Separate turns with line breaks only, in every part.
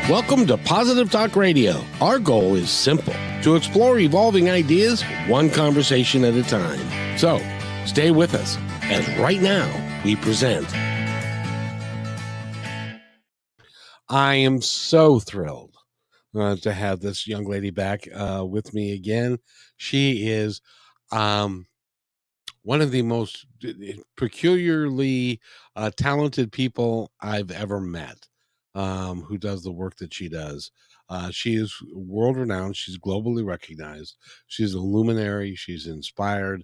Welcome to Positive Talk Radio. Our goal is simple: to explore evolving ideas one conversation at a time. So, stay with us as right now we present. I am so thrilled to have this young lady back with me again. She is one of the most peculiarly talented people I've ever met, who does the work that she does. She is world renowned. She's globally recognized. She's a luminary. She's inspired.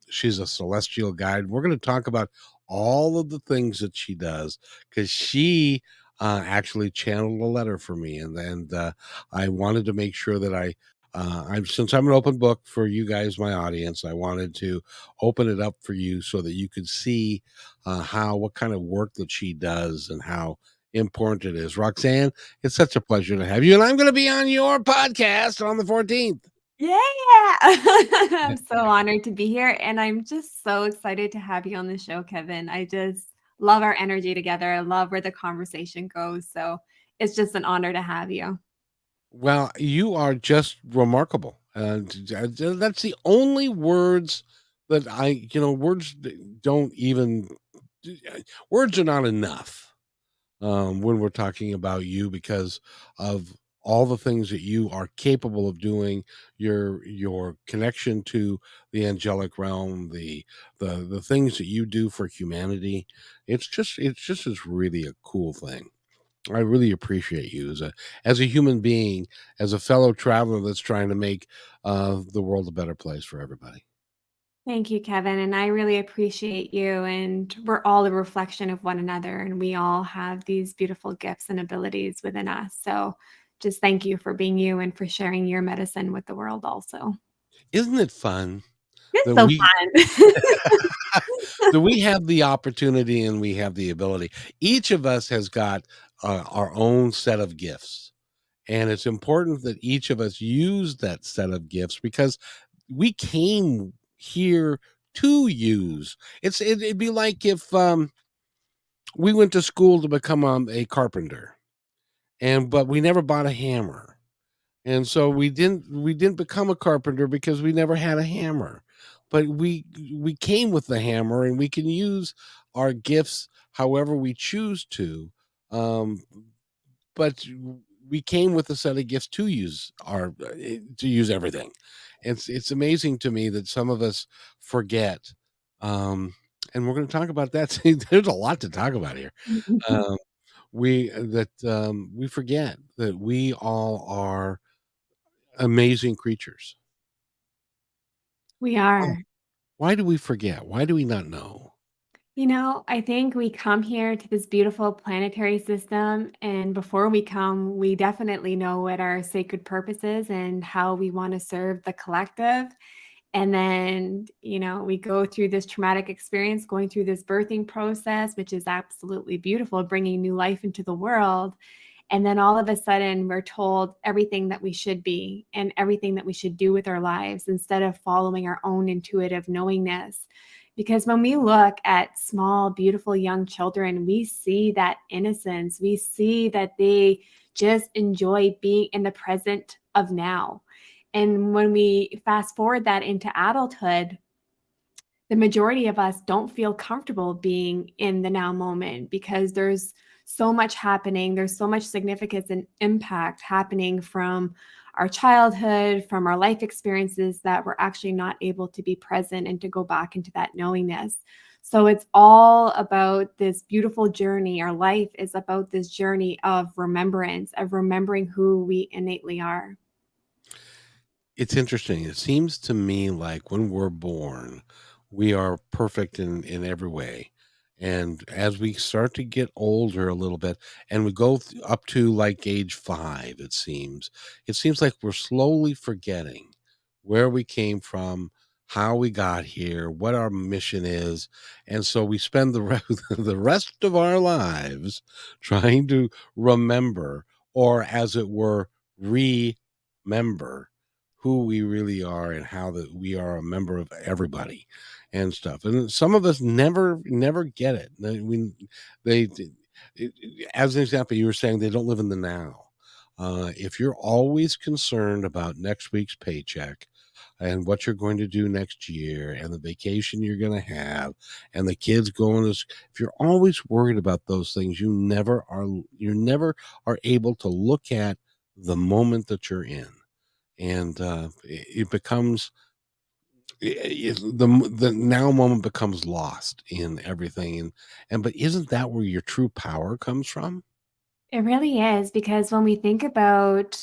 She's a celestial guide. We're going to talk about all of the things that she does because she actually channeled a letter for me, and I wanted to make sure that since I'm an open book for you guys, my audience, I wanted to open it up for you so that you could see what kind of work that she does and how important it is. Roxanne, it's such a pleasure to have you, and I'm going to be on your podcast on the 14th.
Yeah. I'm so honored to be here, and I'm just so excited to have you on the show, Kevin. I just love our energy together. I love where the conversation goes. So it's just an honor to have you.
Well, you are just remarkable. That's the only words that words don't even, words are not enough when we're talking about you because of all the things that you are capable of doing, your connection to the angelic realm, the things that you do for humanity. It's just is really a cool thing. I really appreciate you as a human being, as a fellow traveler that's trying to make the world a better place for everybody.
Thank you, Kevin. And I really appreciate you. And we're all a reflection of one another, and we all have these beautiful gifts and abilities within us. So just thank you for being you and for sharing your medicine with the world also.
Isn't it fun
It's
that
so
we
fun.
that we have the opportunity and we have the ability? Each of us has got our own set of gifts, and it's important that each of us use that set of gifts because we came here to use. It'd be like if we went to school to become a carpenter, but we never bought a hammer, and so we didn't become a carpenter because we never had a hammer, but we came with the hammer, and we can use our gifts however we choose to. um but we came with a set of gifts to use everything. It's amazing to me that some of us forget, and we're going to talk about that. See, there's a lot to talk about here. um, we forget that we all are amazing creatures.
We
Oh,
are.
why do we forget? Why do we not know?
I think we come here to this beautiful planetary system, and before we come, we definitely know what our sacred purpose is and how we want to serve the collective. And then, we go through this traumatic experience, going through this birthing process, which is absolutely beautiful, bringing new life into the world. And then all of a sudden, we're told everything that we should be and everything that we should do with our lives instead of following our own intuitive knowingness. Because when we look at small, beautiful young children, we see that innocence. We see that they just enjoy being in the present of now. And when we fast forward that into adulthood, the majority of us don't feel comfortable being in the now moment because there's so much happening. There's so much significance and impact happening from our childhood, from our life experiences that we're actually not able to be present and to go back into that knowingness. So it's all about this beautiful journey. Our life is about this journey of remembrance, of remembering who we innately are.
It's interesting. It seems to me like when we're born, we are perfect in every way. And as we start to get older a little bit and we go up to like age 5, it seems like we're slowly forgetting where we came from, how we got here, what our mission is. And so we spend the rest of our lives trying to remember, or as it were, remember who we really are and how that we are a member of everybody and stuff. And some of us never get it. They As an example, you were saying they don't live in the now. If you're always concerned about next week's paycheck and what you're going to do next year and the vacation you're going to have and the kids going to, if you're always worried about those things, you never are able to look at the moment that you're in. And it becomes the now moment becomes lost in everything. And but isn't that where your true power comes from?
It really is because when we think about,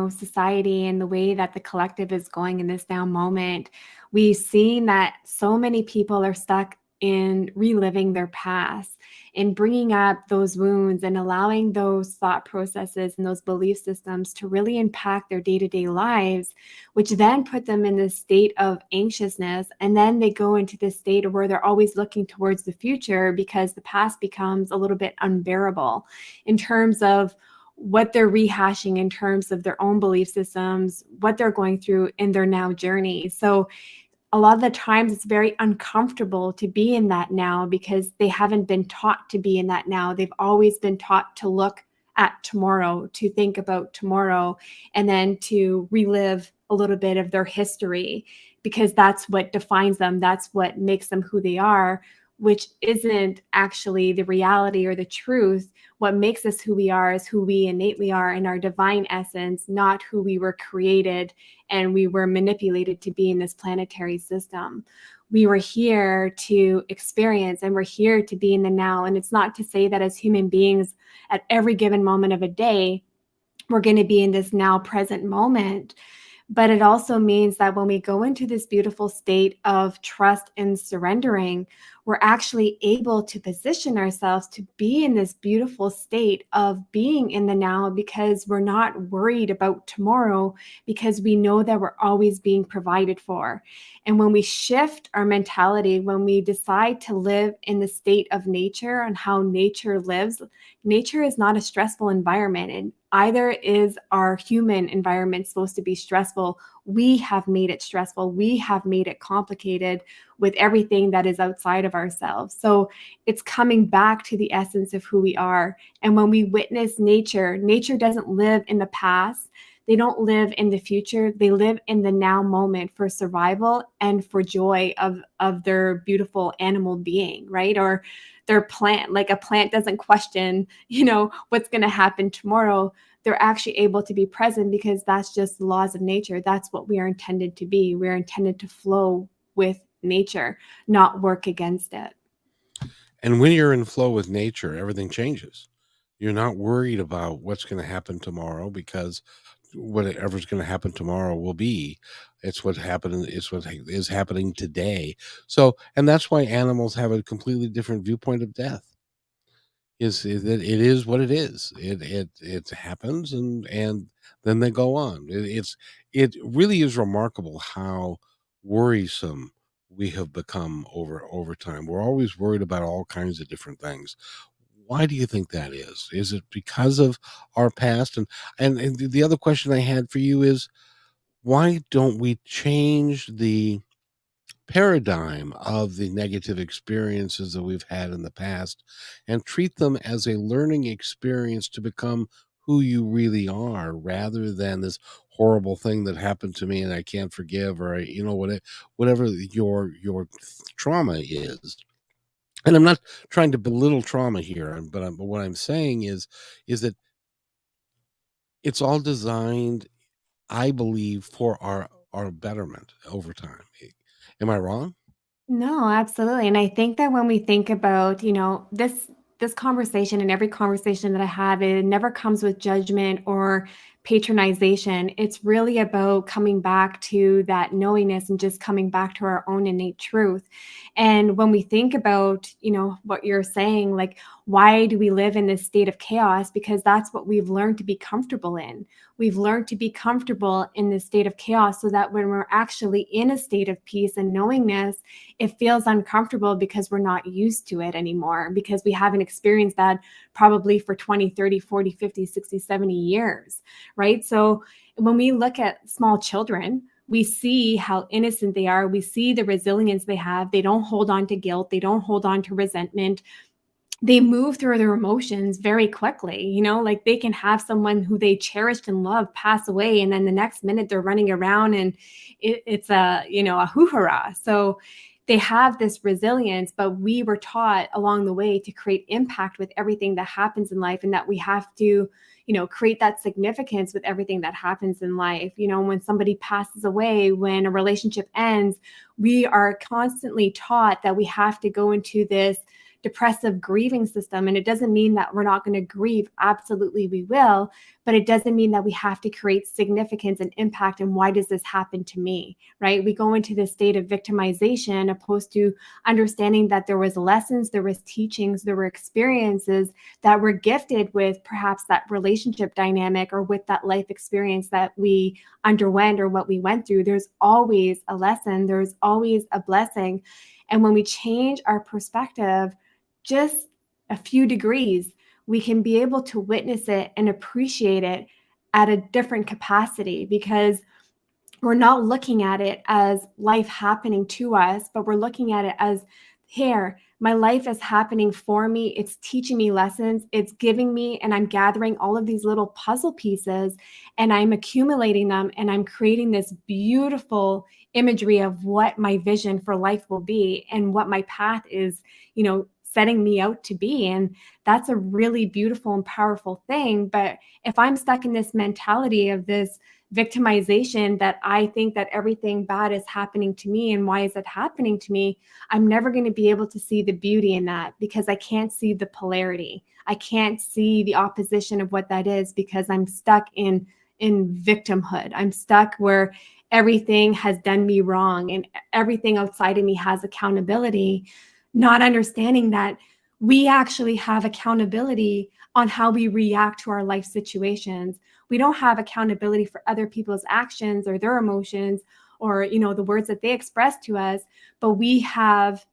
society and the way that the collective is going in this now moment, we've seen that so many people are stuck in reliving their past and bringing up those wounds and allowing those thought processes and those belief systems to really impact their day-to-day lives, which then put them in this state of anxiousness. And then they go into this state of where they're always looking towards the future because the past becomes a little bit unbearable in terms of what they're rehashing in terms of their own belief systems, what they're going through in their now journey. So a lot of the times it's very uncomfortable to be in that now because they haven't been taught to be in that now. They've always been taught to look at tomorrow, to think about tomorrow, and then to relive a little bit of their history because that's what defines them. That's what makes them who they are, which isn't actually the reality or the truth. What makes us who we are is who we innately are in our divine essence, not who we were created and we were manipulated to be in this planetary system. We were here to experience and we're here to be in the now. And it's not to say that as human beings, at every given moment of a day, we're going to be in this now present moment. But it also means that when we go into this beautiful state of trust and surrendering, we're actually able to position ourselves to be in this beautiful state of being in the now because we're not worried about tomorrow because we know that we're always being provided for. And when we shift our mentality, when we decide to live in the state of nature and how nature lives, nature is not a stressful environment. And either is our human environment supposed to be stressful. We have made it stressful. We have made it complicated with everything that is outside of ourselves. So it's coming back to the essence of who we are. And when we witness nature, nature doesn't live in the past. They don't live in the future. They live in the now moment for survival and for joy of their beautiful animal being, right? Or their plant, like a plant doesn't question, what's going to happen tomorrow. They're actually able to be present because that's just the laws of nature. That's what we are intended to be. We're intended to flow with nature, not work against it.
And when you're in flow with nature, everything changes. You're not worried about what's going to happen tomorrow because whatever's going to happen tomorrow will be. It's what happened. It's what is happening today. So, and that's why animals have a completely different viewpoint of death. Is that it is what it is. It happens, and then they go on. It really is remarkable how worrisome we have become over time. We're always worried about all kinds of different things. Why do you think that is? Is it because of our past? And the other question I had for you is why don't we change the paradigm of the negative experiences that we've had in the past and treat them as a learning experience to become who you really are rather than this horrible thing that happened to me and I can't forgive or whatever your trauma is. And I'm not trying to belittle trauma here, but what I'm saying is that it's all designed, I believe, for our betterment over time. Am I wrong?
No, absolutely. And I think that when we think about, this conversation and every conversation that I have, it never comes with judgment or patronization. It's really about coming back to that knowingness and just coming back to our own innate truth. And when we think about, what you're saying, like, why do we live in this state of chaos? Because that's what we've learned to be comfortable in. We've learned to be comfortable in this state of chaos so that when we're actually in a state of peace and knowingness, it feels uncomfortable because we're not used to it anymore, because we haven't experienced that probably for 20, 30, 40, 50, 60, 70 years, right? So when we look at small children, we see how innocent they are. We see the resilience they have. They don't hold on to guilt. They don't hold on to resentment. they move through their emotions very quickly. Like they can have someone who they cherished and loved pass away, and then the next minute they're running around and it's a hoo-ha. So they have this resilience, but we were taught along the way to create impact with everything that happens in life, and that we have to create that significance with everything that happens in life. When somebody passes away, when a relationship ends, we are constantly taught that we have to go into this depressive grieving system. And it doesn't mean that we're not going to grieve. Absolutely, we will. But it doesn't mean that we have to create significance and impact. And why does this happen to me? Right? We go into this state of victimization opposed to understanding that there was lessons, there was teachings, there were experiences that were gifted with perhaps that relationship dynamic or with that life experience that we underwent or what we went through. There's always a lesson, there's always a blessing. And when we change our perspective just a few degrees, we can be able to witness it and appreciate it at a different capacity, because we're not looking at it as life happening to us, but we're looking at it as, here, my life is happening for me. It's teaching me lessons. It's giving me, and I'm gathering all of these little puzzle pieces and I'm accumulating them, and I'm creating this beautiful imagery of what my vision for life will be and what my path is, setting me out to be. And that's a really beautiful and powerful thing. But if I'm stuck in this mentality of this victimization, that I think that everything bad is happening to me, and why is it happening to me, I'm never going to be able to see the beauty in that, because I can't see the polarity. I can't see the opposition of what that is, because I'm stuck in victimhood. I'm stuck where everything has done me wrong and everything outside of me has accountability, not understanding that we actually have accountability on how we react to our life situations. We don't have accountability for other people's actions or their emotions or the words that they express to us, but we have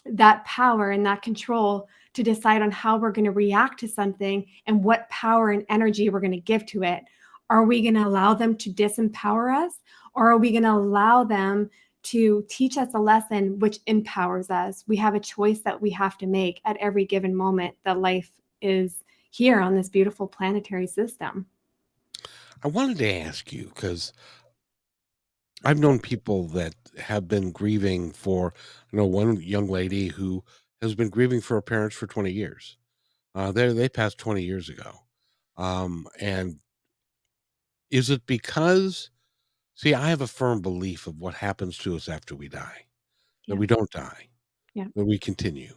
that power and that control to decide on how we're going to react to something and what power and energy we're going to give to it. Are we going to allow them to disempower us, or are we going to allow them to teach us a lesson which empowers us? We have a choice that we have to make at every given moment that life is here on this beautiful planetary system.
I wanted to ask you because I've known people that have been grieving for, one young lady who has been grieving for her parents for 20 years. They passed 20 years ago. And is it because, see, I have a firm belief of what happens to us after we die, that
Yeah.
we don't die,
Yeah.
that we continue.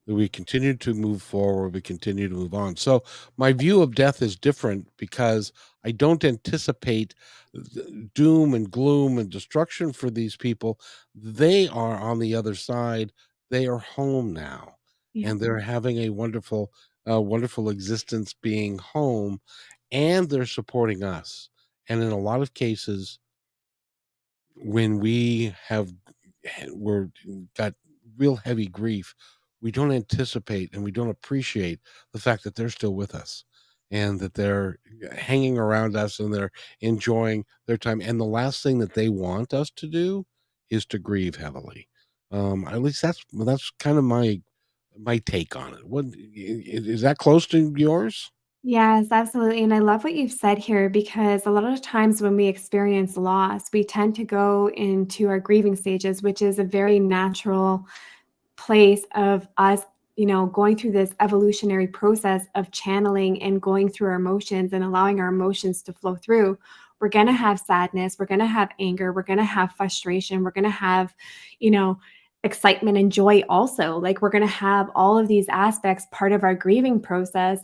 We continue to move forward, we continue to move on. So my view of death is different because I don't anticipate doom and gloom and destruction for these people. They are on the other side. They are home now,
Yeah.
and they're having a wonderful, wonderful existence being home, and they're supporting us. And in a lot of cases, when we're got real heavy grief, we don't anticipate and we don't appreciate the fact that they're still with us and that they're hanging around us and they're enjoying their time. And the last thing that they want us to do is to grieve heavily. At least that's kind of my take on it. Is that close to yours?
Yes, absolutely. And I love what you've said here, because a lot of times when we experience loss, we tend to go into our grieving stages, which is a very natural place of us, going through this evolutionary process of channeling and going through our emotions and allowing our emotions to flow through. We're going to have sadness, we're going to have anger, we're going to have frustration, we're going to have, you know, excitement and joy also. Like we're going to have all of these aspects part of our grieving process,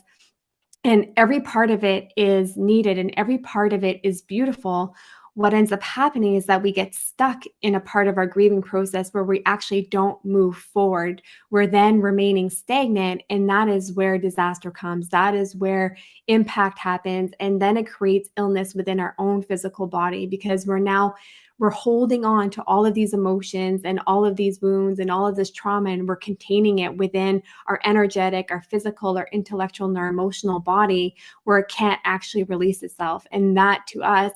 and every part of it is needed and every part of it is beautiful. What ends up happening is that we get stuck in a part of our grieving process where we actually don't move forward. We're then remaining stagnant, and that is where disaster comes. That is where impact happens, and then it creates illness within our own physical body, because we're holding on to all of these emotions and all of these wounds and all of this trauma, and we're containing it within our energetic, our physical, our intellectual, and our emotional body, where it can't actually release itself. And that to us,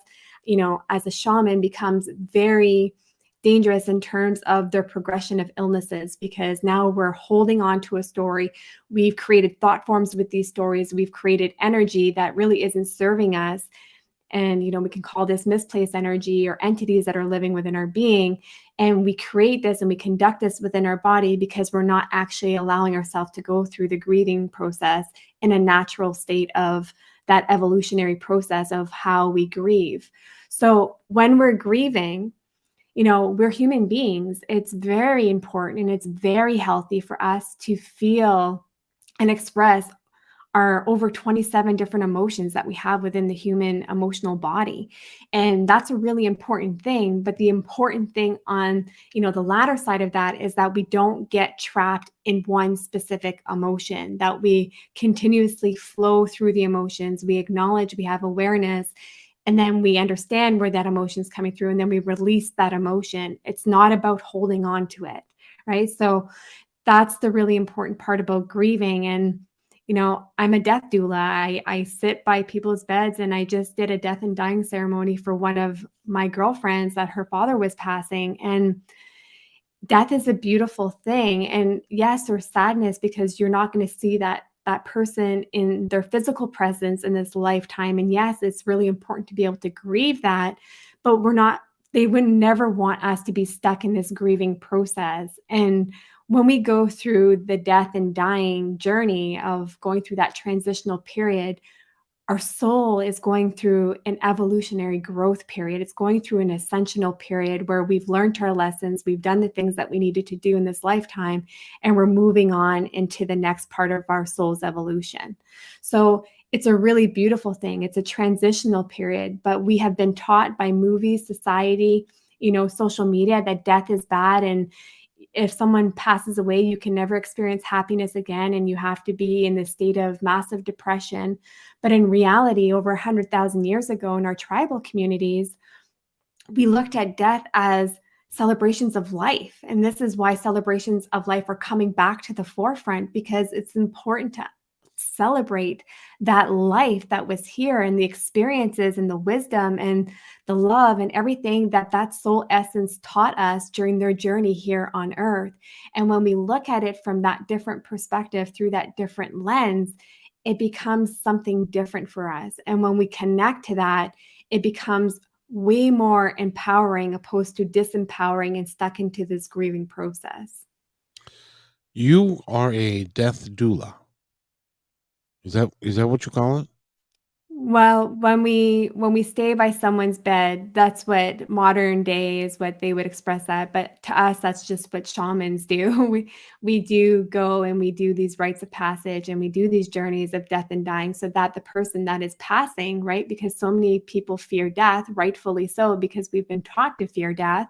as a shaman, becomes very dangerous in terms of their progression of illnesses, because now we're holding on to a story. We've created thought forms with these stories. We've created energy that really isn't serving us. And we can call this misplaced energy or entities that are living within our being. And we create this and we conduct this within our body because we're not actually allowing ourselves to go through the grieving process in a natural state of that evolutionary process of how we grieve. So when we're grieving, we're human beings. It's very important and it's very healthy for us to feel and express are over 27 different emotions that we have within the human emotional body. And that's a really important thing. But the important thing on, the latter side of that is that we don't get trapped in one specific emotion, that we continuously flow through the emotions. We acknowledge, we have awareness, and then we understand where that emotion is coming through, and then we release that emotion. It's not about holding on to it, right? So that's the really important part about grieving. And I'm a death doula. I sit by people's beds, and I just did a death and dying ceremony for one of my girlfriends that her father was passing. And death is a beautiful thing. And yes, there's sadness because you're not going to see that person in their physical presence in this lifetime. And yes, it's really important to be able to grieve that, but they would never want us to be stuck in this grieving process. And when we go through the death and dying journey of going through that transitional period, our soul is going through an evolutionary growth period. It's going through an ascensional period where we've learned our lessons, we've done the things that we needed to do in this lifetime, and we're moving on into the next part of our soul's evolution. So it's a really beautiful thing. It's a transitional period, but we have been taught by movies, society, social media, that death is bad, and if someone passes away, you can never experience happiness again, and you have to be in this state of massive depression. But in reality, over 100,000 years ago in our tribal communities, we looked at death as celebrations of life. And this is why celebrations of life are coming back to the forefront, because it's important to celebrate that life that was here and the experiences and the wisdom and the love and everything that soul essence taught us during their journey here on earth. And when we look at it from that different perspective, through that different lens, it becomes something different for us. And when we connect to that, it becomes way more empowering opposed to disempowering and stuck into this grieving process.
You are a death doula. Is that what you call it?
Well, when we stay by someone's bed, that's what modern day is what they would express that. But to us, that's just what shamans do. We do go and we do these rites of passage and we do these journeys of death and dying so that the person that is passing, right? Because so many people fear death, rightfully so, because we've been taught to fear death.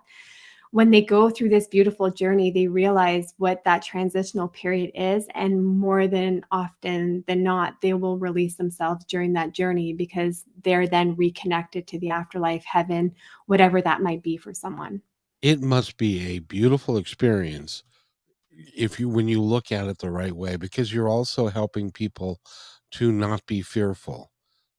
When they go through this beautiful journey, they realize what that transitional period is. And more than often than not, they will release themselves during that journey because they're then reconnected to the afterlife, heaven, whatever that might be for someone.
It must be a beautiful experience if you when you look at it the right way, because you're also helping people to not be fearful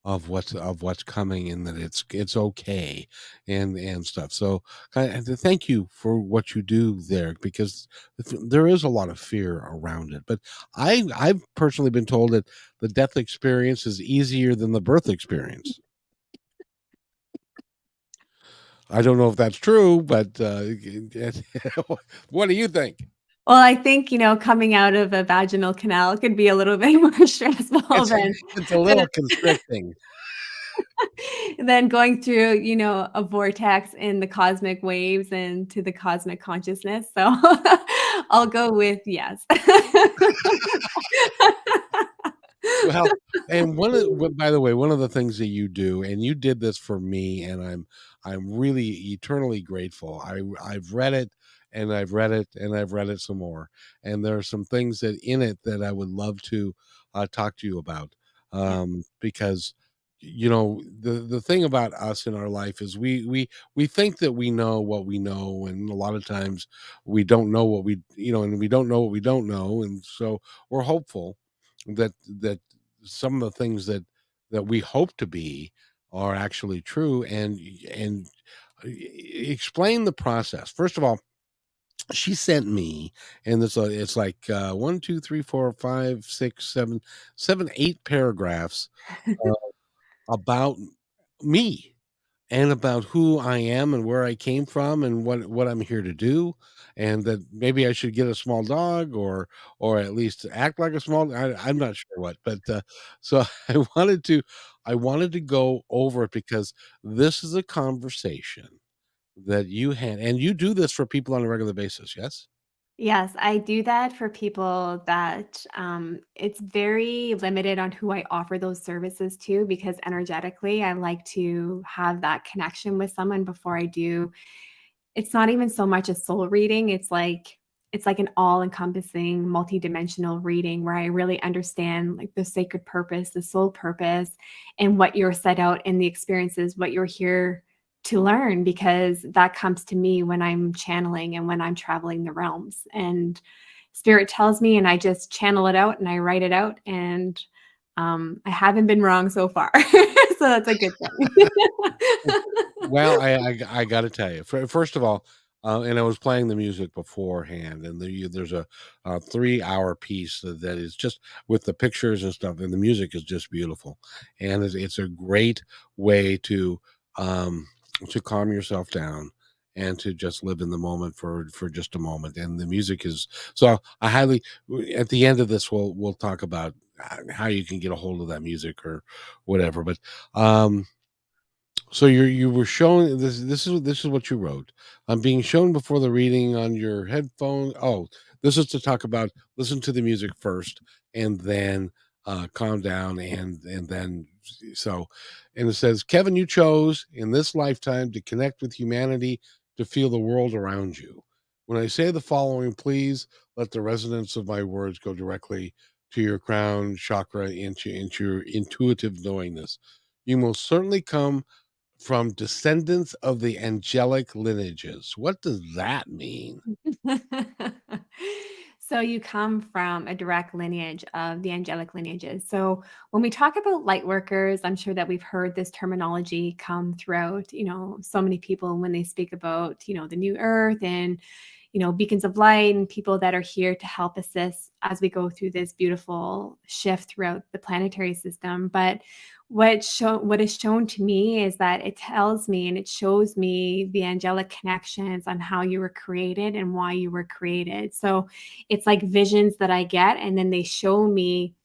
of what's coming, and that it's okay and stuff. So thank you for what you do there, because there is a lot of fear around it. But I've personally been told that the death experience is easier than the birth experience. I don't know if that's true, but what do you think?
Well, I think, coming out of a vaginal canal could be a little bit more stressful
It's
than
it's a little constricting.
than going through, a vortex in the cosmic waves and to the cosmic consciousness. So I'll go with yes.
Well, and by the way, one of the things that you do, and you did this for me, and I'm really eternally grateful. I've read it, and I've read it, and I've read it some more, and there are some things that in it that I would love to talk to you about,
Yeah.
because the thing about us in our life is we think that we know what we know, and a lot of times we don't know what and we don't know what we don't know, and so we're hopeful that some of the things that we hope to be are actually true, and Explain the process. First of all, she sent me, and it's like 1, 2, 3, 4, 5, 6, 7, 7, 8 paragraphs uh, about me and about who I am and where I came from and what I'm here to do, and that maybe I should get a small dog or at least act like a small. I'm not sure what, but so I wanted to go over it because this is a conversation that you had, and you do this for people on a regular basis. Yes.
Yes, I do that for people that, it's very limited on who I offer those services to because energetically, I like to have that connection with someone before I do. It's not even so much a soul reading, it's like an all-encompassing, multidimensional reading where I really understand, like, the sacred purpose, the soul purpose, and what you're set out in the experiences, what you're here to learn, because that comes to me when I'm channeling and when I'm traveling the realms, and spirit tells me, and I just channel it out, and I write it out, and, I haven't been wrong so far, so that's a good thing.
Well, I gotta tell you, first of all, and I was playing the music beforehand, and there's a 3-hour piece that is just with the pictures and stuff, and the music is just beautiful, and it's a great way um, to calm yourself down and to just live in the moment for just a moment, and the music is so I highly at the end of this, we'll talk about how you can get a hold of that music or whatever, but, so you were shown this is what you wrote. I'm being shown before the reading on your headphone. Oh, this is to talk about listen to the music first and then calm down and then so and it says, Kevin, you chose in this lifetime to connect with humanity to feel the world around you. When I say the following, please let the resonance of my words go directly to your crown chakra into your intuitive knowingness. You most certainly come from descendants of the angelic lineages. What does that mean?
So you come from a direct lineage of the angelic lineages. So when we talk about light workers, I'm sure that we've heard this terminology come throughout, so many people when they speak about, the new earth and, beacons of light and people that are here to help assist as we go through this beautiful shift throughout the planetary system. But what is shown to me is that it tells me and it shows me the angelic connections on how you were created and why you were created. So it's like visions that I get, and then they show me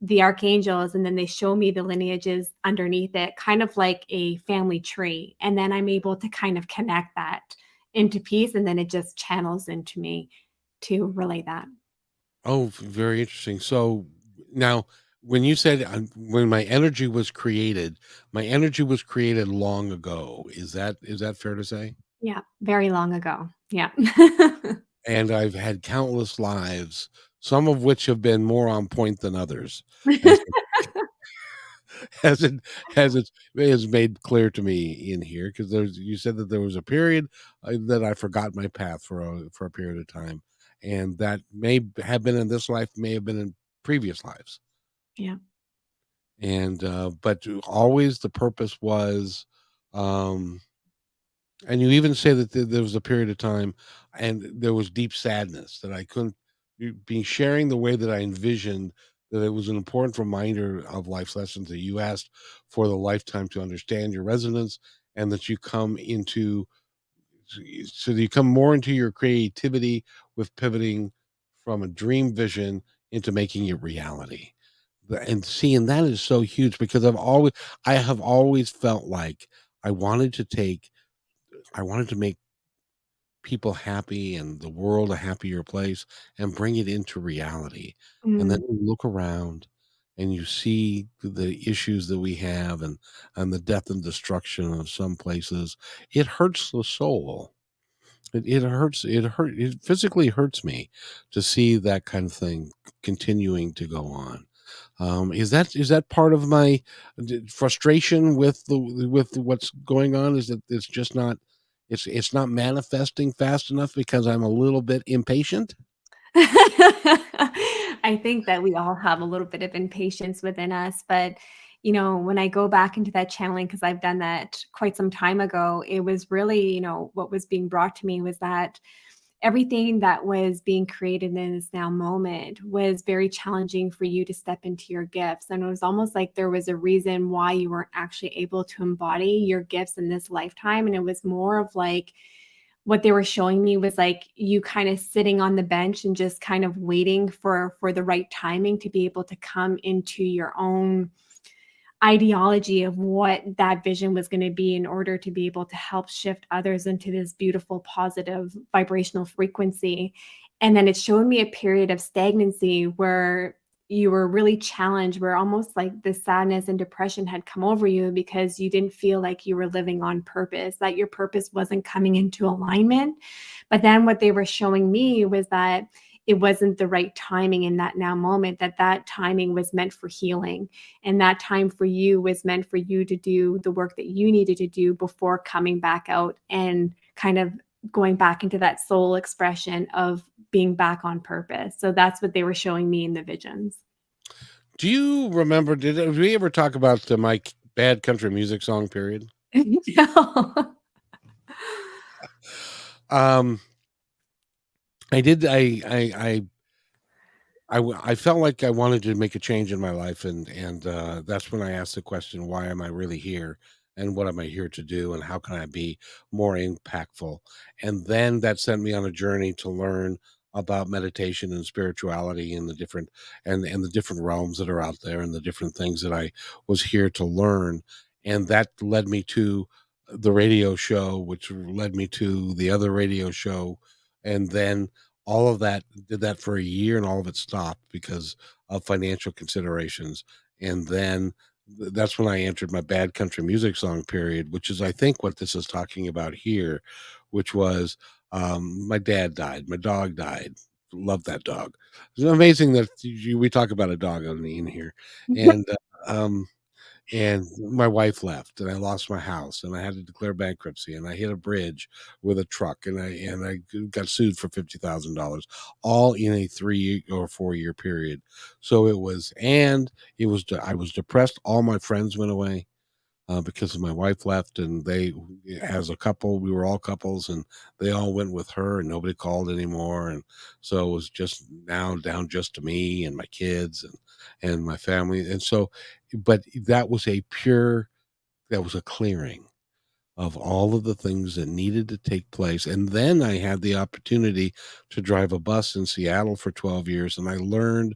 the archangels, and then they show me the lineages underneath it, kind of like a family tree. And then I'm able to kind of connect that into piece, and then it just channels into me to relay that.
Oh, very interesting. So now, when you said when my energy was created long ago. Is that fair to say?
Yeah, very long ago. Yeah.
And I've had countless lives, some of which have been more on point than others, as as it as made clear to me in here because there's you said that there was a period that I forgot my path for a period of time, and that have been in this life, may have been in previous lives,
Yeah.
and but always the purpose was, um, and you even say that there was a period of time, and there was deep sadness that I couldn't be sharing the way that I envisioned that it was an important reminder of life's lessons that you asked for the lifetime to understand your resonance and that you come into so that you come more into your creativity with pivoting from a dream vision into making it reality. And seeing that is so huge because I have always felt like I wanted to take I wanted to make people happy and the world a happier place and bring it into reality. And then
Mm.
you look around and you see the issues that we have and the death and destruction of some places. It hurts the soul. It hurts. It physically hurts me to see that kind of thing continuing to go on. Is that part of my frustration with what's going on? Is that it's just not it's not manifesting fast enough because I'm a little bit impatient?
I think that we all have a little bit of impatience within us, but when I go back into that channeling, because I've done that quite some time ago, it was really, what was being brought to me was that everything that was being created in this now moment was very challenging for you to step into your gifts. And it was almost like there was a reason why you weren't actually able to embody your gifts in this lifetime. And it was more of like, what they were showing me was like you kind of sitting on the bench and just kind of waiting for the right timing to be able to come into your own ideology of what that vision was going to be in order to be able to help shift others into this beautiful, positive vibrational frequency. And then it showed me a period of stagnancy where you were really challenged, where almost like the sadness and depression had come over you because you didn't feel like you were living on purpose, that your purpose wasn't coming into alignment. But then what they were showing me was that it wasn't the right timing in that now moment, that timing was meant for healing, and that time for you was meant for you to do the work that you needed to do before coming back out and kind of going back into that soul expression of being back on purpose. So that's what they were showing me in the visions.
Do you remember, did we ever talk about the my bad country music song period?
No.
Um, I did I felt like I wanted to make a change in my life, and that's when I asked the question, why am I really here? And what am I here to do? And how can I be more impactful? And then that sent me on a journey to learn about meditation and spirituality and the different realms that are out there and the different things that I was here to learn. And that led me to the radio show, which led me to the other radio show. And then all of that did that for a year, and all of it stopped because of financial considerations. And then that's when I entered my bad country music song period, which is I think what this is talking about here, which was my dad died, my dog died. Love that dog. It's amazing that we talk about a dog in here, and and my wife left, and I lost my house, and I had to declare bankruptcy, and I hit a bridge with a truck, and I got sued for $50,000, all in a 3 or 4 year period. So it was I was depressed. All my friends went away because my wife left, and they, as a couple, we were all couples, and they all went with her, and nobody called anymore, and so it was just now down just to me and my kids and my family, and so, but that was a clearing of all of the things that needed to take place. And then I had the opportunity to drive a bus in Seattle for 12 years, and I learned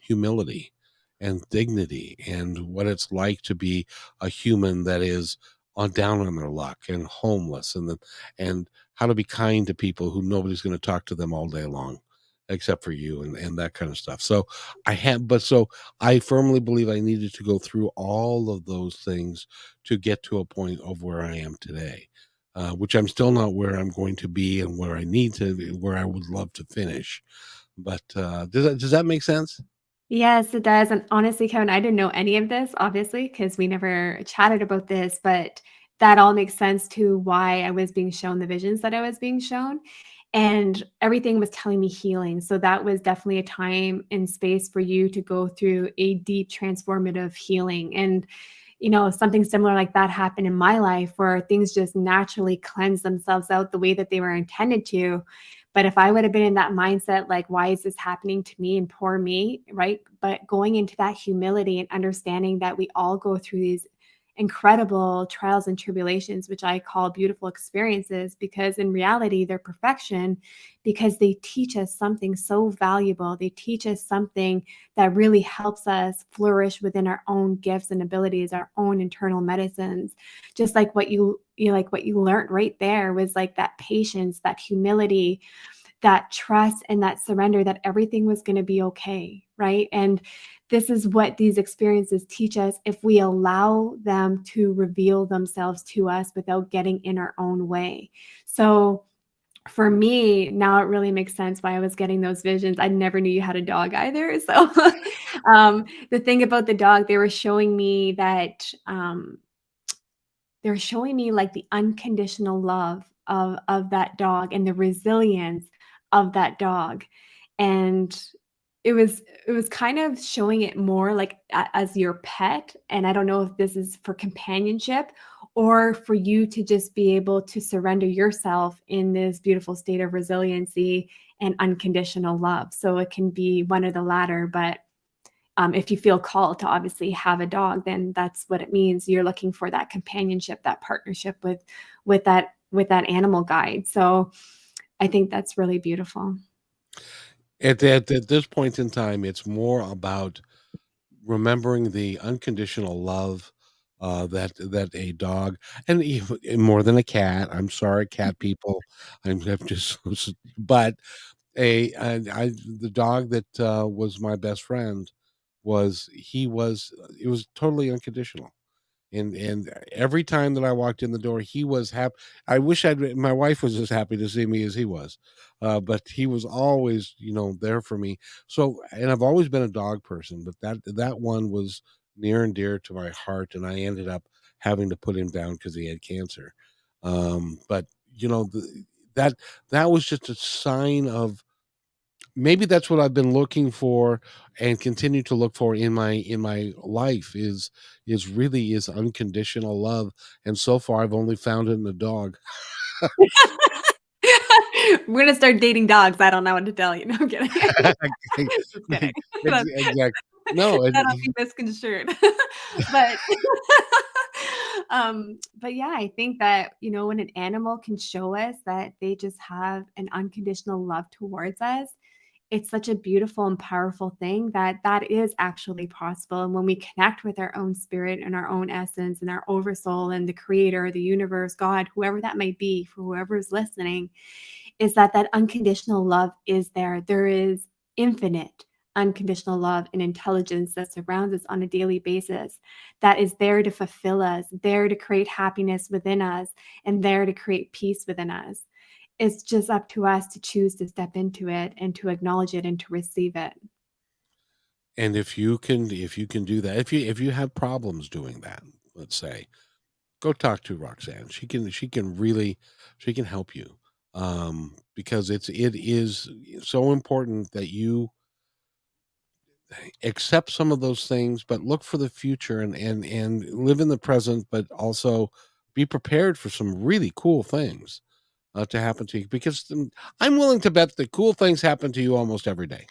humility and dignity and what it's like to be a human that is on down on their luck and homeless, and how to be kind to people who nobody's going to talk to them all day long except for you, and that kind of stuff. So I firmly believe I needed to go through all of those things to get to a point of where I am today, which I'm still not where I'm going to be and where I need to be, where I would love to finish. But does that make sense?
Yes, it does, and honestly, Kevin, I didn't know any of this, obviously, because we never chatted about this, but that all makes sense to why I was being shown the visions that I was being shown, and everything was telling me healing, so that was definitely a time and space for you to go through a deep transformative healing, and, something similar like that happened in my life where things just naturally cleanse themselves out the way that they were intended to. But if I would have been in that mindset, like, why is this happening to me and poor me, right? But going into that humility and understanding that we all go through these incredible trials and tribulations, which I call beautiful experiences, because in reality, they're perfection because they teach us something so valuable. They teach us something that really helps us flourish within our own gifts and abilities, our own internal medicines. Just like what you learned right there was like that patience, that humility, that trust and that surrender that everything was going to be okay, right? And this is what these experiences teach us if we allow them to reveal themselves to us without getting in our own way. So for me, now it really makes sense why I was getting those visions. I never knew you had a dog either. So the thing about the dog, they were showing me that they're showing me like the unconditional love of that dog and the resilience of that dog. And it was kind of showing it more like as your pet, and I don't know if this is for companionship or for you to just be able to surrender yourself in this beautiful state of resiliency and unconditional love. So it can be one or the latter, but if you feel called to obviously have a dog, then that's what it means. You're looking for that companionship, that partnership with that animal guide. So I think that's really beautiful.
At this point in time, it's more about remembering the unconditional love, that a dog and more than a cat, I'm sorry, cat people, I'm just but I the dog that, was my best friend it was totally unconditional. And every time that I walked in the door, he was happy. I wish my wife was as happy to see me as he was, but he was always, there for me. So, and I've always been a dog person, but that one was near and dear to my heart, and I ended up having to put him down because he had cancer. But you know, the, that that was just a sign of maybe that's what I've been looking for and continue to look for in my life is really is unconditional love. And so far I've only found it in a dog.
We're gonna start dating dogs. I don't know what to tell you. No, I'm kidding. Just kidding. That's
Exactly. No,
that'll be misconstrued. But but yeah, I think that, when an animal can show us that they just have an unconditional love towards us, it's such a beautiful and powerful thing that that is actually possible. And when we connect with our own spirit and our own essence and our oversoul and the creator, the universe, God, whoever that might be, for whoever is listening, is that that unconditional love is there. There is infinite unconditional love and intelligence that surrounds us on a daily basis, that is there to fulfill us, there to create happiness within us, and there to create peace within us. It's just up to us to choose to step into it and to acknowledge it and to receive it.
and if you can do that, if you have problems doing that, let's say, go talk to Roxanne. She can help you. Because it is so important that you accept some of those things, but look for the future and live in the present, but also be prepared for some really cool things to happen to you. Because I'm willing to bet that cool things happen to you almost every day.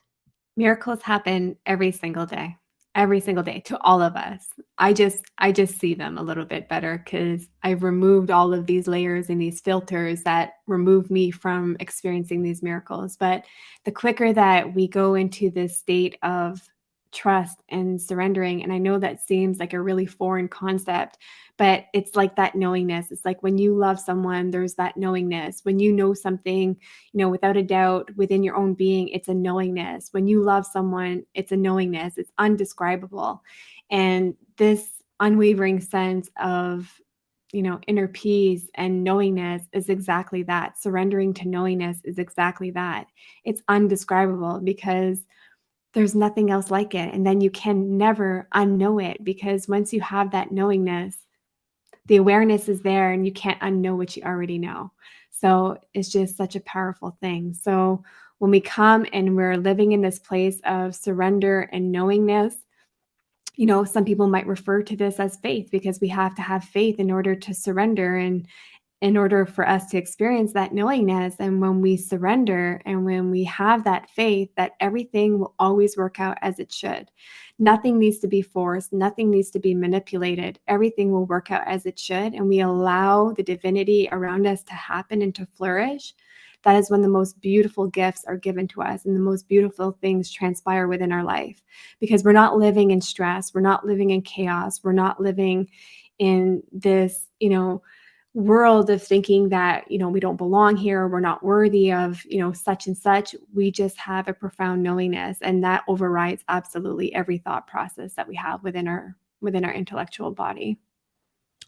Miracles happen every single day to all of us. I just see them a little bit better because I've removed all of these layers and these filters that remove me from experiencing these miracles. But the quicker that we go into this state of trust and surrendering, and I know that seems like a really foreign concept, but it's like that knowingness. It's like when you love someone, there's that knowingness. When you know something, without a doubt within your own being, it's a knowingness. When you love someone, it's a knowingness. It's undescribable. And this unwavering sense of, inner peace and knowingness is exactly that. Surrendering to knowingness is exactly that. It's undescribable because there's nothing else like it. And then you can never unknow it because once you have that knowingness, the awareness is there and you can't unknow what you already know. So it's just such a powerful thing. So when we come and we're living in this place of surrender and knowingness, some people might refer to this as faith because we have to have faith in order to surrender and in order for us to experience that knowingness. And when we surrender and when we have that faith, that everything will always work out as it should. Nothing needs to be forced, nothing needs to be manipulated. Everything will work out as it should. And we allow the divinity around us to happen and to flourish. That is when the most beautiful gifts are given to us and the most beautiful things transpire within our life because we're not living in stress, we're not living in chaos, we're not living in this, world of thinking that we don't belong here, we're not worthy of such and such. We just have a profound knowingness, and that overrides absolutely every thought process that we have within our intellectual body.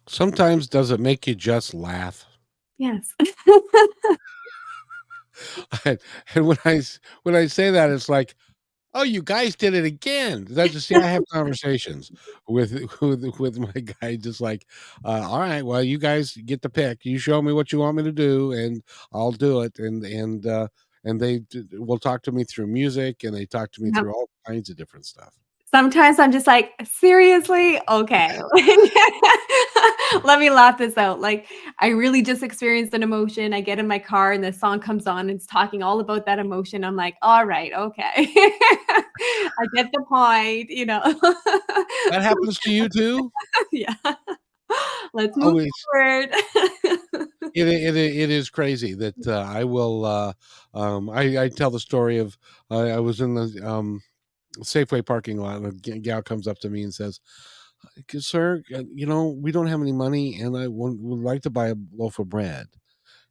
Sometimes does it make you just laugh?
Yes.
and when I say that, it's like, oh, you guys did it again. That's just see, I have conversations with with my guy, just like, all right, well, you guys get to pick. You show me what you want me to do, and I'll do it. and will talk to me through music, and they talk to me
Yep.
through all kinds of different stuff.
Sometimes I'm just like, "Seriously? Okay." Let me laugh this out. Like, I really just experienced an emotion. I get in my car and the song comes on and it's talking all about that emotion. I'm like, "All right, okay." I get the point, you know?
That happens to you too?
Yeah. Let's move
Always.
forward.
It is crazy that, I will, I tell the story of, I was in the, Safeway parking lot, and a gal comes up to me and says, Sir, we don't have any money, and would like to buy a loaf of bread."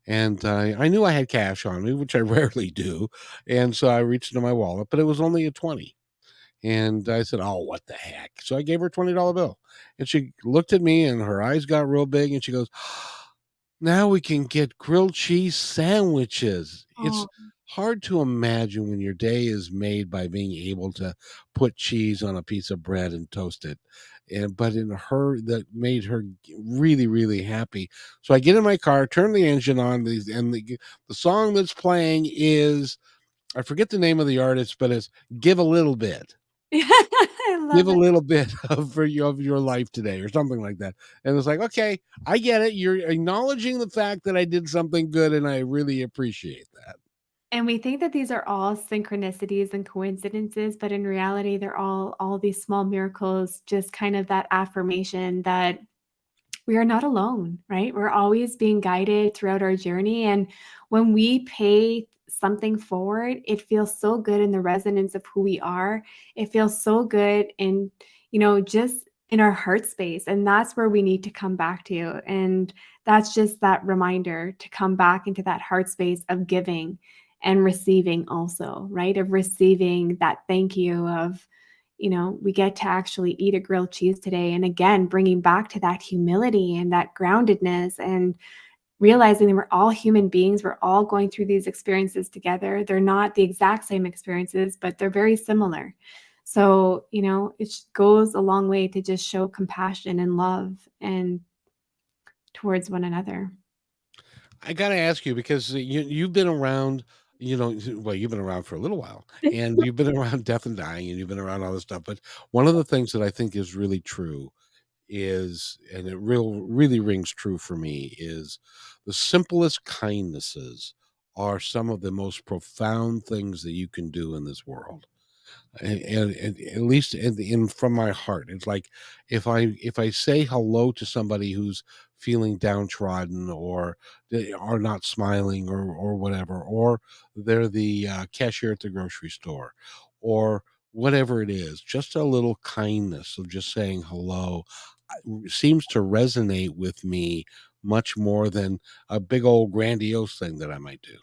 And I knew I had cash on me, which I rarely do. And so I reached into my wallet, but it was only a 20. And I said, "Oh, what the heck?" So I gave her a $20 bill. And she looked at me and her eyes got real big and she goes, "Now we can get grilled cheese sandwiches." It's
Oh,
hard to imagine when your day is made by being able to put cheese on a piece of bread and toast it. And but in her, that made her really, really happy. So I get in my car, turn the engine on, and the song that's playing is, I forget the name of the artist, but it's "Give a Little Bit."
I
Give
love
a
it.
little bit of your life today, or something like that. And it's like, okay, I get it. You're acknowledging the fact that I did something good, and I really appreciate that.
And we think that these are all synchronicities and coincidences, but in reality, they're all these small miracles, just kind of that affirmation that we are not alone, right? We're always being guided throughout our journey. And when we pay something forward, it feels so good in the resonance of who we are. It feels so good in, just in our heart space. And that's where we need to come back to. And that's just that reminder to come back into that heart space of giving and receiving also, right? Of receiving that thank you of, we get to actually eat a grilled cheese today. And again, bringing back to that humility and that groundedness and realizing that we're all human beings. We're all going through these experiences together. They're not the exact same experiences, but they're very similar. So, it goes a long way to just show compassion and love and towards one another.
I got to ask you, because you've been around, well, you've been around for a little while, and you've been around death and dying, and you've been around all this stuff. But one of the things that I think is really true is, and it really rings true for me, is the simplest kindnesses are some of the most profound things that you can do in this world. And at least from my heart, it's like, if I say hello to somebody who's feeling downtrodden, or they are not smiling, or whatever, or they're the cashier at the grocery store, or whatever it is, just a little kindness of just saying hello seems to resonate with me much more than a big old grandiose thing that I might do.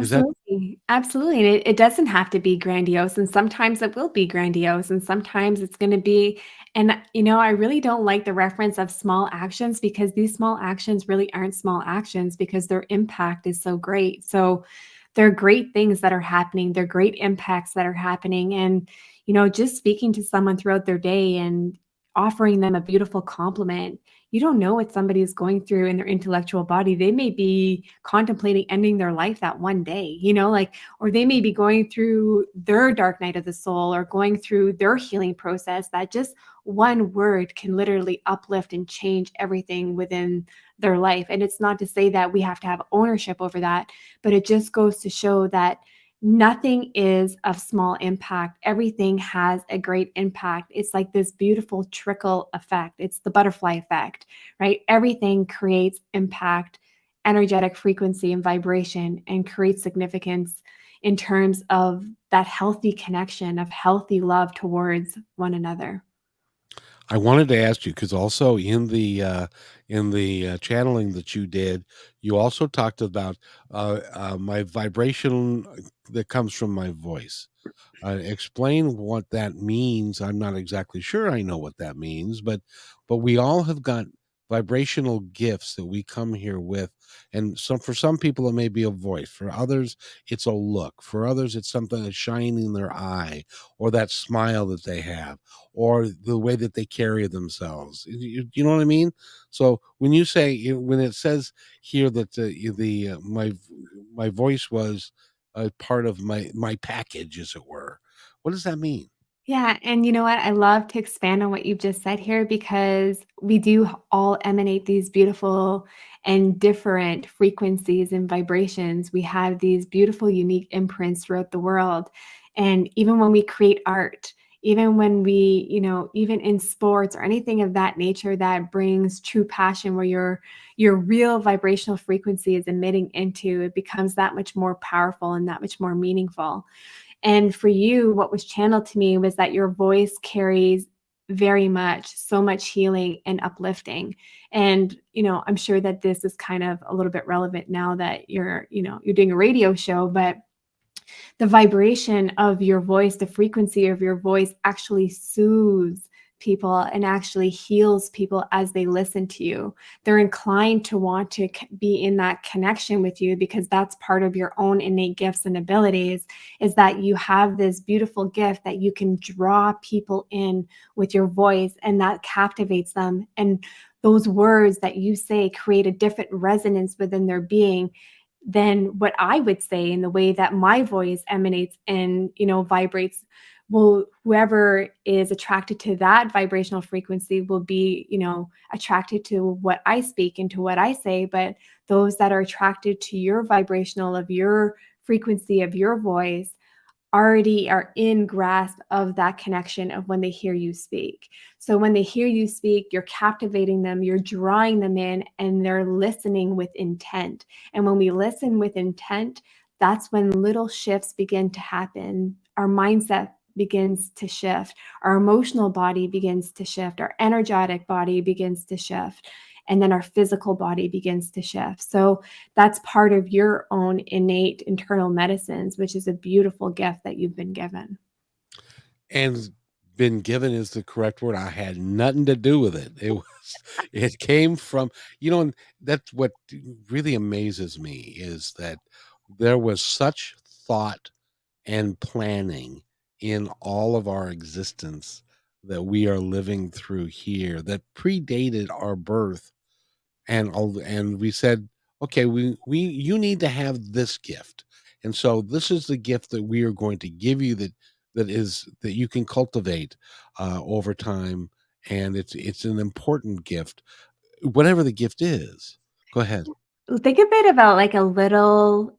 Is that
Absolutely, absolutely, and it doesn't have to be grandiose, and sometimes it will be grandiose, and sometimes it's gonna be and, I really don't like the reference of small actions because these small actions really aren't small actions because their impact is so great, so they're great things that are happening, they're great impacts that are happening, and, just speaking to someone throughout their day and offering them a beautiful compliment. You don't know what somebody is going through in their intellectual body. They may be contemplating ending their life that one day, like, or they may be going through their dark night of the soul or going through their healing process that just one word can literally uplift and change everything within their life. And it's not to say that we have to have ownership over that, but it just goes to show that nothing is of small impact. Everything has a great impact. It's like this beautiful trickle effect. It's the butterfly effect, right? Everything creates impact, energetic frequency, and vibration, and creates significance in terms of that healthy connection of healthy love towards one another.
I wanted to ask you, because also in the channeling that you did, you also talked about my vibration that comes from my voice. Explain what that means. I'm not exactly sure I know what that means, but we all have got vibrational gifts that we come here with, and for some people it may be a voice, for others it's a look, for others it's something that's shining in their eye, or that smile that they have, or the way that they carry themselves. You know what I mean? So when you say, when it says here that my voice was a part of my package, as it were. What does that mean?
Yeah, and you know what? I love to expand on what you've just said here because we do all emanate these beautiful and different frequencies and vibrations. We have these beautiful, unique imprints throughout the world. And even when we create art, even when we, even in sports or anything of that nature that brings true passion where your real vibrational frequency is emitting into, it becomes that much more powerful and that much more meaningful. And for you, what was channeled to me was that your voice carries very much, so much healing and uplifting. And, I'm sure that this is kind of a little bit relevant now that you're doing a radio show, but the vibration of your voice, the frequency of your voice actually soothes people and actually heals people as they listen to you. They're inclined to want to be in that connection with you because that's part of your own innate gifts and abilities, is that you have this beautiful gift that you can draw people in with your voice, and that captivates them. And those words that you say create a different resonance within their being than what I would say in the way that my voice emanates and, vibrates. Well, whoever is attracted to that vibrational frequency will be, attracted to what I speak and to what I say. But those that are attracted to your vibrational of your frequency of your voice already are in grasp of that connection of when they hear you speak. So when they hear you speak, you're captivating them, you're drawing them in, and they're listening with intent. And when we listen with intent, that's when little shifts begin to happen. Our mindset begins to shift, our emotional body begins to shift, our energetic body begins to shift, and then our physical body begins to shift. So that's part of your own innate internal medicines, which is a beautiful gift that you've been given.
And been given is the correct word. I had nothing to do with it. It came from, and that's what really amazes me is that there was such thought and planning in all of our existence that we are living through here that predated our birth, and we said, okay, we you need to have this gift, and so this is the gift that we are going to give you, that you can cultivate over time, and it's an important gift, whatever the gift is. Go ahead.
Think a bit about like a little,